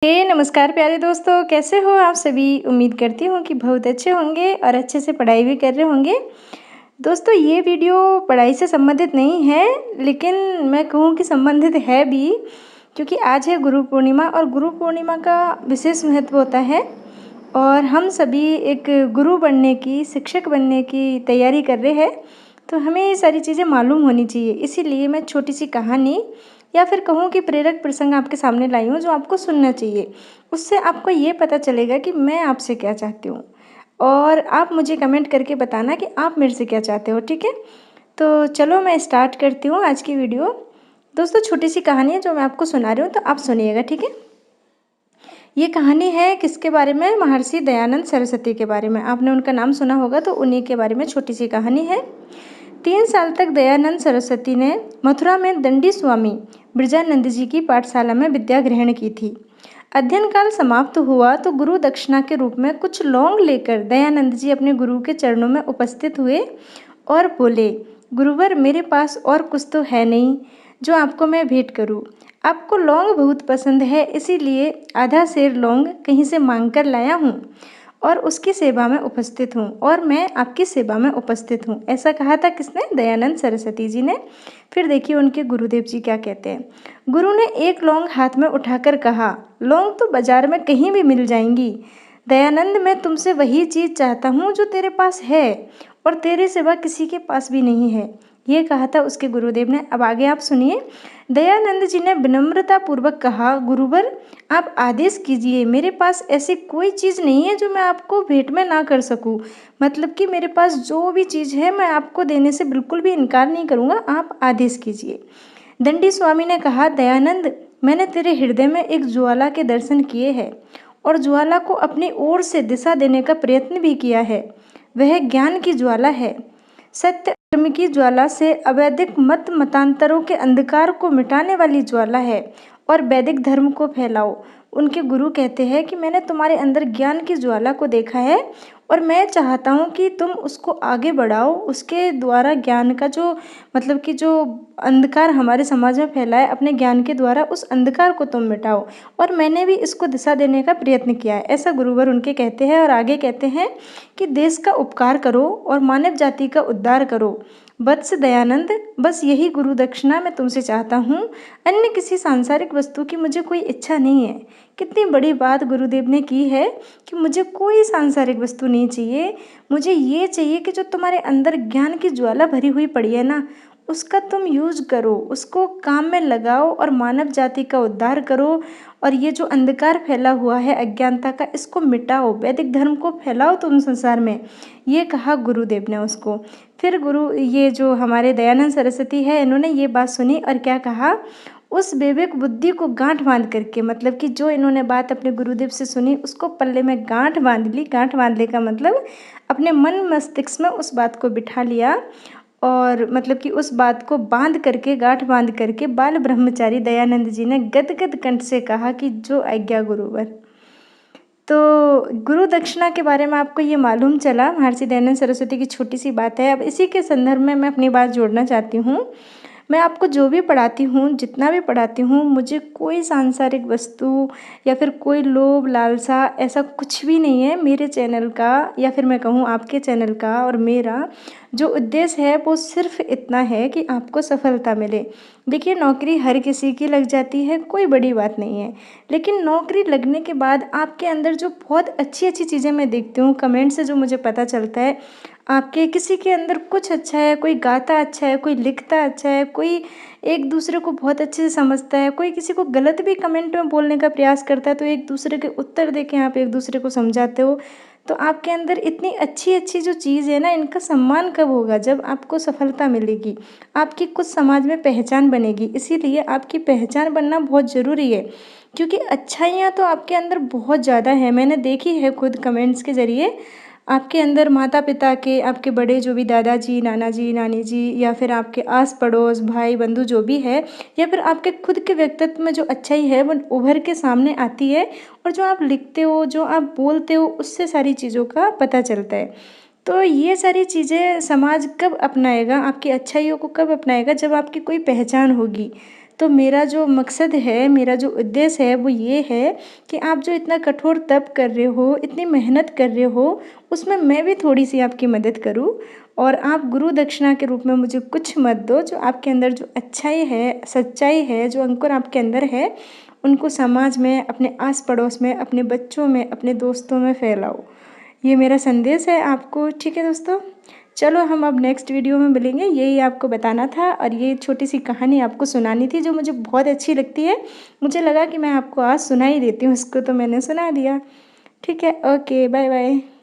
नमस्कार प्यारे दोस्तों, कैसे हो आप सभी। उम्मीद करती हूँ कि बहुत अच्छे होंगे और अच्छे से पढ़ाई भी कर रहे होंगे। दोस्तों, ये वीडियो पढ़ाई से संबंधित नहीं है, लेकिन मैं कहूँ कि संबंधित है भी, क्योंकि आज है गुरु पूर्णिमा और गुरु पूर्णिमा का विशेष महत्व होता है। और हम सभी एक गुरु बनने की, शिक्षक बनने की तैयारी कर रहे हैं, तो हमें ये सारी चीज़ें मालूम होनी चाहिए। इसीलिए मैं छोटी सी कहानी या फिर कहूँ कि प्रेरक प्रसंग आपके सामने लाई हूँ, जो आपको सुनना चाहिए। उससे आपको ये पता चलेगा कि मैं आपसे क्या चाहती हूँ, और आप मुझे कमेंट करके बताना कि आप मेरे से क्या चाहते हो, ठीक है। तो चलो मैं स्टार्ट करती हूँ आज की वीडियो। दोस्तों, छोटी सी कहानी है जो मैं आपको सुना रही हूँ, तो आप सुनिएगा, ठीक है। ये कहानी है किसके बारे में? महर्षि दयानंद सरस्वती के बारे में। आपने उनका नाम सुना होगा, तो उन्हीं के बारे में छोटी सी कहानी है। 3 साल तक दयानंद सरस्वती ने मथुरा में दंडी स्वामी ब्रजानंद जी की पाठशाला में विद्या ग्रहण की थी। अध्ययन काल समाप्त हुआ तो गुरु दक्षिणा के रूप में कुछ लौंग लेकर दयानंद जी अपने गुरु के चरणों में उपस्थित हुए और बोले, गुरुवर, मेरे पास और कुछ तो है नहीं जो आपको मैं भेंट करूं। आपको लौंग बहुत पसंद है, इसीलिए आधा सेर लौंग कहीं से मांग कर लाया हूँ और उसकी सेवा में उपस्थित हूँ, और मैं आपकी सेवा में उपस्थित हूँ। ऐसा कहा था किसने? दयानंद सरस्वती जी ने। फिर देखिए उनके गुरुदेव जी क्या कहते हैं। गुरु ने एक लौंग हाथ में उठाकर कहा, लौंग तो बाजार में कहीं भी मिल जाएंगी। दयानंद, मैं तुमसे वही चीज़ चाहता हूँ जो तेरे पास है और तेरे सिवा किसी के पास भी नहीं है। ये कहा था उसके गुरुदेव ने। अब आगे आप सुनिए। दयानंद जी ने विनम्रता पूर्वक कहा, गुरुवर, आप आदेश कीजिए। मेरे पास ऐसी कोई चीज़ नहीं है जो मैं आपको भेंट में ना कर सकूं। मतलब कि मेरे पास जो भी चीज़ है मैं आपको देने से बिल्कुल भी इनकार नहीं करूँगा, आप आदेश कीजिए। दंडी स्वामी ने कहा, दयानंद, मैंने तेरे हृदय में एक ज्वाला के दर्शन किए हैं और ज्वाला को अपनी ओर से दिशा देने का प्रयत्न भी किया है। वह ज्ञान की ज्वाला है। सत्य धर्म की ज्वाला से अवैधिक मत मतांतरों के अंधकार को मिटाने वाली ज्वाला है, और वैदिक धर्म को फैलाओ। उनके गुरु कहते हैं कि मैंने तुम्हारे अंदर ज्ञान की ज्वाला को देखा है और मैं चाहता हूँ कि तुम उसको आगे बढ़ाओ। उसके द्वारा ज्ञान का जो मतलब कि जो अंधकार हमारे समाज में फैला है, अपने ज्ञान के द्वारा उस अंधकार को तुम मिटाओ, और मैंने भी इसको दिशा देने का प्रयत्न किया है। ऐसा गुरुवर उनके कहते हैं। और आगे कहते हैं कि देश का उपकार करो और मानव जाति का उद्धार करो। वत्स दयानंद, बस यही गुरु दक्षिणा मैं तुमसे चाहता हूँ। अन्य किसी सांसारिक वस्तु की मुझे कोई इच्छा नहीं है। कितनी बड़ी बात गुरुदेव ने की है कि मुझे कोई सांसारिक वस्तु नहीं चाहिए। मुझे ये चाहिए कि जो तुम्हारे अंदर ज्ञान की ज्वाला भरी हुई पड़ी है ना, उसका तुम यूज करो, उसको काम में लगाओ और मानव जाति का उद्धार करो। और ये जो अंधकार फैला हुआ है अज्ञानता का, इसको मिटाओ, वैदिक धर्म को फैलाओ तुम संसार में। ये कहा गुरुदेव ने उसको। फिर गुरु, ये जो हमारे दयानंद सरस्वती है, इन्होंने ये बात सुनी और क्या कहा, उस विवेक बुद्धि को गांठ बांध करके, मतलब कि जो इन्होंने बात अपने गुरुदेव से सुनी उसको पल्ले में गांठ बांध ली। गांठ बांधने का मतलब अपने मन मस्तिष्क में उस बात को बिठा लिया, और मतलब कि उस बात को बांध करके, गांठ बांध करके बाल ब्रह्मचारी दयानंद जी ने गदगद कंठ से कहा कि जो आज्ञा गुरुवर। तो गुरु दक्षिणा के बारे में आपको ये मालूम चला, महर्षि दयानंद सरस्वती की छोटी सी बात है। अब इसी के संदर्भ में मैं अपनी बात जोड़ना चाहती हूँ। मैं आपको जो भी पढ़ाती हूँ, जितना भी पढ़ाती हूँ, मुझे कोई सांसारिक वस्तु या फिर कोई लोभ लालसा ऐसा कुछ भी नहीं है। मेरे चैनल का या फिर मैं कहूँ आपके चैनल का और मेरा जो उद्देश्य है वो सिर्फ इतना है कि आपको सफलता मिले। देखिए, नौकरी हर किसी की लग जाती है, कोई बड़ी बात नहीं है। लेकिन नौकरी लगने के बाद आपके अंदर जो बहुत अच्छी अच्छी चीज़ें मैं देखती हूँ, कमेंट से जो मुझे पता चलता है, आपके किसी के अंदर कुछ अच्छा है, कोई गाता अच्छा है, कोई लिखता अच्छा है, कोई एक दूसरे को बहुत अच्छे से समझता है, कोई किसी को गलत भी कमेंट में बोलने का प्रयास करता है, तो एक दूसरे के उत्तर देके आप एक दूसरे को समझाते हो। तो आपके अंदर इतनी अच्छी अच्छी जो चीज़ है ना, इनका सम्मान कब होगा? जब आपको सफलता मिलेगी, आपकी कुछ समाज में पहचान बनेगी। इसीलिए आपकी पहचान बनना बहुत ज़रूरी है, क्योंकि अच्छाइयाँ तो आपके अंदर बहुत ज़्यादा है। मैंने देखी है खुद कमेंट्स के ज़रिए। आपके अंदर माता पिता के, आपके बड़े जो भी दादाजी, नाना जी, नानी जी, या फिर आपके आस पड़ोस, भाई बंधु जो भी है, या फिर आपके खुद के व्यक्तित्व में जो अच्छाई है वो उभर के सामने आती है। और जो आप लिखते हो, जो आप बोलते हो, उससे सारी चीज़ों का पता चलता है। तो ये सारी चीज़ें समाज कब अपनाएगा, आपकी अच्छाइयों को कब अपनाएगा? जब आपकी कोई पहचान होगी, तो मेरा जो मकसद है, मेरा जो उद्देश्य है वो ये है कि आप जो इतना कठोर तप कर रहे हो, इतनी मेहनत कर रहे हो, उसमें मैं भी थोड़ी-सी आपकी मदद करूँ और आप गुरु दक्षिणा के रूप में मुझे कुछ मत दो। जो आपके अंदर जो अच्छाई है, सच्चाई है, जो अंकुर आपके अंदर है, उनको समाज में, अपने आस-पड़ोस में, अपने बच्चों में, अपने दोस्तों में फैलाओ। ये मेरा संदेश है आपको, ठीक है दोस्तों? चलो हम अब नेक्स्ट वीडियो में मिलेंगे। यही आपको बताना था और ये छोटी-सी कहानी आपको सुनानी थी जो मुझे बहुत अच्छी लगती है। मुझे लगा कि मैं आपको आज सुना ही देती हूँ, इसको तो मैंने सुना दिया। ठीक है, ओके, बाय-बाय।